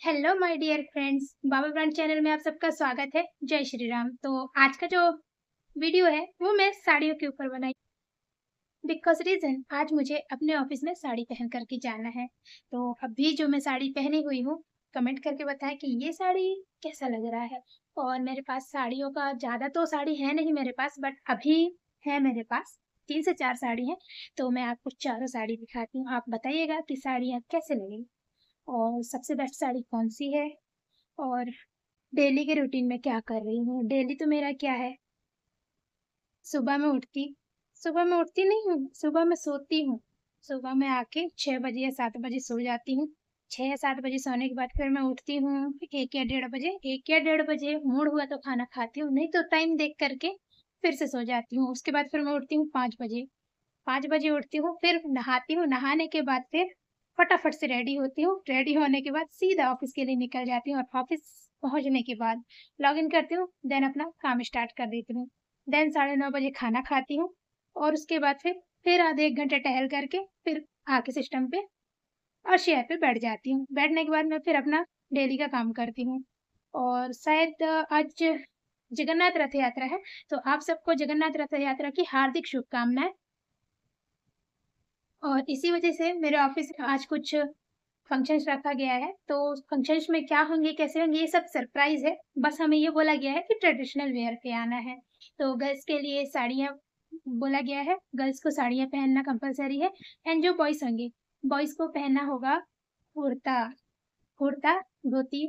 Hello my dear friends, Baba brand channel में आप सबका स्वागत है। जय श्री राम। तो आज का जो वीडियो है वो मैं साड़ियों के ऊपर बनाई। बिकॉज रीजन आज मुझे अपने ऑफिस में साड़ी पहन करके जाना है। तो अभी जो मैं साड़ी पहनी हुई हूँ, कमेंट करके बताएं कि ये साड़ी कैसा लग रहा है। और मेरे पास साड़ियों का ज़्यादा तो साड़ी है नहीं मेरे पास, बट अभी है मेरे पास 3 से 4 साड़ी हैं। तो मैं आपको चारों साड़ी दिखाती हूँ, आप बताइएगा कि साड़ियाँ कैसे लगेंगी और सबसे बेस्ट साड़ी कौन सी है। और डेली के रूटीन में क्या कर रही हूँ। डेली तो मेरा क्या है, सुबह में उठती सुबह में उठती नहीं हूँ, सुबह में सोती हूँ। सुबह में आके 6 बजे या 7 बजे सो जाती हूँ। 6 या 7 बजे सोने के बाद फिर मैं उठती हूँ 1 या 1:30 बजे। 1 या 1:30 बजे मूड हुआ तो खाना खाती हूँ, नहीं तो टाइम देख करके फिर से सो जाती हूँ। उसके बाद फिर मैं उठती हूँ 5 बजे। 5 बजे उठती हूँ, फिर नहाती हूँ। नहाने के बाद फिर फटाफट से रेडी होती हूँ। रेडी होने के बाद सीधा ऑफिस के लिए निकल जाती हूँ और ऑफिस पहुँचने के बाद लॉग इन करती हूँ। देन अपना काम स्टार्ट कर देती हूँ। देन 9:30 बजे खाना खाती हूँ और उसके बाद फिर आधे 1 घंटे टहल करके फिर आके सिस्टम पे और चेयर पे बैठ जाती हूँ। बैठने के बाद मैं फिर अपना डेली का काम करती हूँ। और शायद आज जगन्नाथ रथ यात्रा है, तो आप सबको जगन्नाथ रथ यात्रा की हार्दिक शुभकामनाएं। और इसी वजह से मेरे ऑफिस में आज कुछ फंक्शंस रखा गया है। तो फंक्शंस में क्या होंगे, कैसे होंगे, ये सब सरप्राइज़ है। बस हमें ये बोला गया है कि ट्रेडिशनल वियर पे आना है। तो गर्ल्स के लिए साड़ियाँ बोला गया है, गर्ल्स को साड़ियाँ पहनना कंपल्सरी है। एंड जो बॉयज़ होंगे, बॉयज़ को पहनना होगा कुर्ता, कुर्ता, धोती,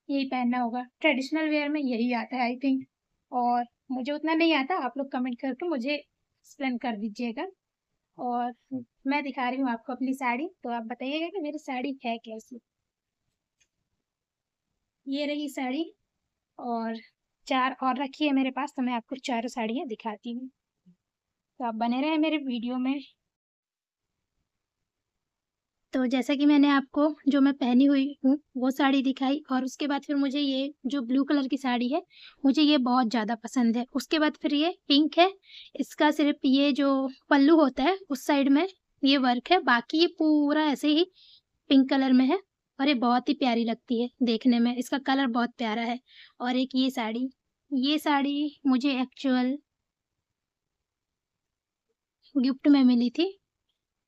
यही पहनना होगा। ट्रेडिशनल वियर में यही आता है आई थिंक। और मुझे उतना नहीं आता, आप लोग कमेंट करके मुझे एक्सप्लेन कर दीजिएगा। और मैं दिखा रही हूँ आपको अपनी साड़ी, तो आप बताइएगा कि मेरी साड़ी है कैसी। ये रही साड़ी। और 4 और रखी है मेरे पास, तो मैं आपको चारों साड़ियाँ दिखाती हूँ। तो आप बने रहें मेरे वीडियो में। तो जैसा कि मैंने आपको जो मैं पहनी हुई हूँ वो साड़ी दिखाई, और उसके बाद फिर मुझे ये जो ब्लू कलर की साड़ी है, मुझे ये बहुत ज़्यादा पसंद है। उसके बाद फिर ये पिंक है। इसका सिर्फ ये जो पल्लू होता है उस साइड में ये वर्क है, बाकी ये पूरा ऐसे ही पिंक कलर में है। और ये बहुत ही प्यारी लगती है देखने में, इसका कलर बहुत प्यारा है। और एक ये साड़ी मुझे एक्चुअल गिफ्ट में मिली थी।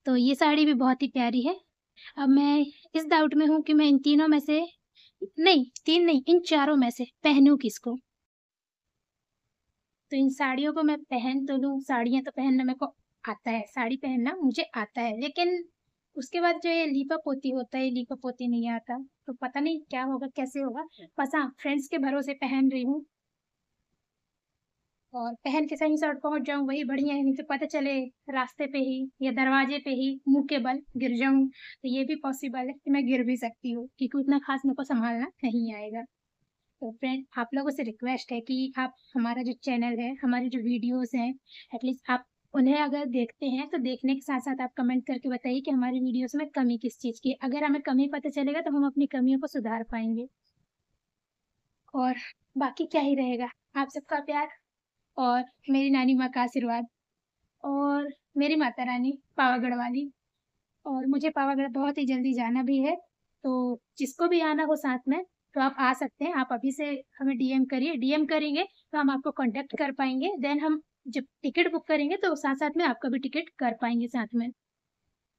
तो ये साड़ी भी बहुत ही प्यारी है। अब मैं इस डाउट में हूँ कि मैं इन तीनों में से, नहीं 3 नहीं, इन चारों में से पहनूँ किसको। तो इन साड़ियों को मैं पहन तो लूँ, साड़ियाँ तो पहनना मेरे को आता है, साड़ी पहनना मुझे आता है, लेकिन उसके बाद जो ये लीपा-पोती होता है, ये लीपा-पोती नहीं आता। तो पता नहीं क्या होगा, कैसे होगा। बस हाँ, फ्रेंड्स के भरोसे पहन रही हूँ। और पहन के सही साइड पहुँच जाऊँ वही बढ़िया है, नहीं तो पता चले रास्ते पे ही या दरवाजे पे ही मुँह के बल गिर जाऊँ, तो ये भी पॉसिबल है कि मैं गिर भी सकती हूँ, क्योंकि उतना ख़ास मेरे को सँभालना नहीं आएगा। तो फ्रेंड, आप लोगों से रिक्वेस्ट है कि आप हमारा जो चैनल है, हमारी जो वीडियोज़ हैं, एटलीस्ट आप उन्हें अगर देखते हैं तो देखने के साथ-साथ आप कमेंट करके बताइए कि हमारी वीडियोज़ में कमी किस चीज़ की है। अगर हमें कमी पता चलेगा तो हम अपनी कमियों को सुधार पाएँगे। और बाकी क्या ही रहेगा, आप सबका प्यार और मेरी नानी माँ का आशीर्वाद और मेरी माता रानी पावागढ़ वाली। और मुझे पावागढ़ बहुत ही जल्दी जाना भी है, तो जिसको भी आना हो साथ में तो आप आ सकते हैं। आप अभी से हमें डीएम करिए, डीएम करेंगे तो हम आपको कॉन्टैक्ट कर पाएँगे। देन हम जब टिकट बुक करेंगे तो साथ-साथ में आपका भी टिकट कर पाएँगे साथ में।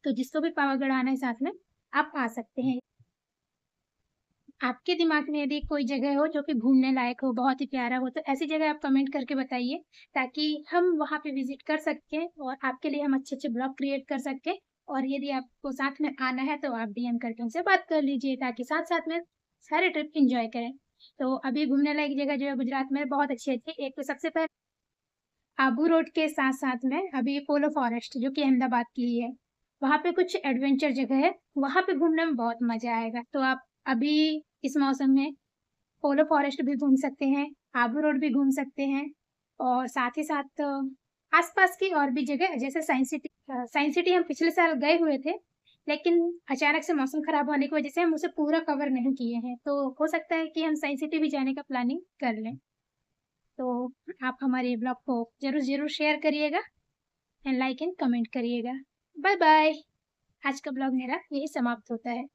तो जिसको भी पावागढ़ आना है साथ में, आप आ सकते हैं। आपके दिमाग में यदि कोई जगह हो जो कि घूमने लायक हो, बहुत ही प्यारा हो, तो ऐसी जगह आप कमेंट करके बताइए, ताकि हम वहाँ पे विज़िट कर सकें और आपके लिए हम अच्छे-अच्छे ब्लॉग क्रिएट कर सकें। और यदि आपको साथ में आना है तो आप डीएम करके उनसे बात कर लीजिए, ताकि साथ-साथ में सारे ट्रिप एन्जॉय करें। तो अभी घूमने लायक जगह जो है गुजरात में बहुत अच्छी-अच्छी, एक तो सबसे पहले आबू रोड के साथ-साथ में अभी पोलो फॉरेस्ट जो कि अहमदाबाद की ही है, वहाँ पे कुछ एडवेंचर जगह है, वहाँ पे घूमने में बहुत मज़ा आएगा। तो आप अभी इस मौसम में पोलो फॉरेस्ट भी घूम सकते हैं, आबू रोड भी घूम सकते हैं। और साथ ही साथ आस-पास की और भी जगह जैसे साइंस सिटी हम पिछले साल गए हुए थे, लेकिन अचानक से मौसम खराब होने की वजह से हम उसे पूरा कवर नहीं किए हैं। तो हो सकता है कि हम साइंस सिटी भी जाने का प्लानिंग कर लें। तो आप हमारे ब्लॉग को ज़रूर-ज़रूर शेयर करिएगा एंड लाइक एंड कमेंट करिएगा। Bye bye. आज का ब्लॉग मेरा यही समाप्त होता है।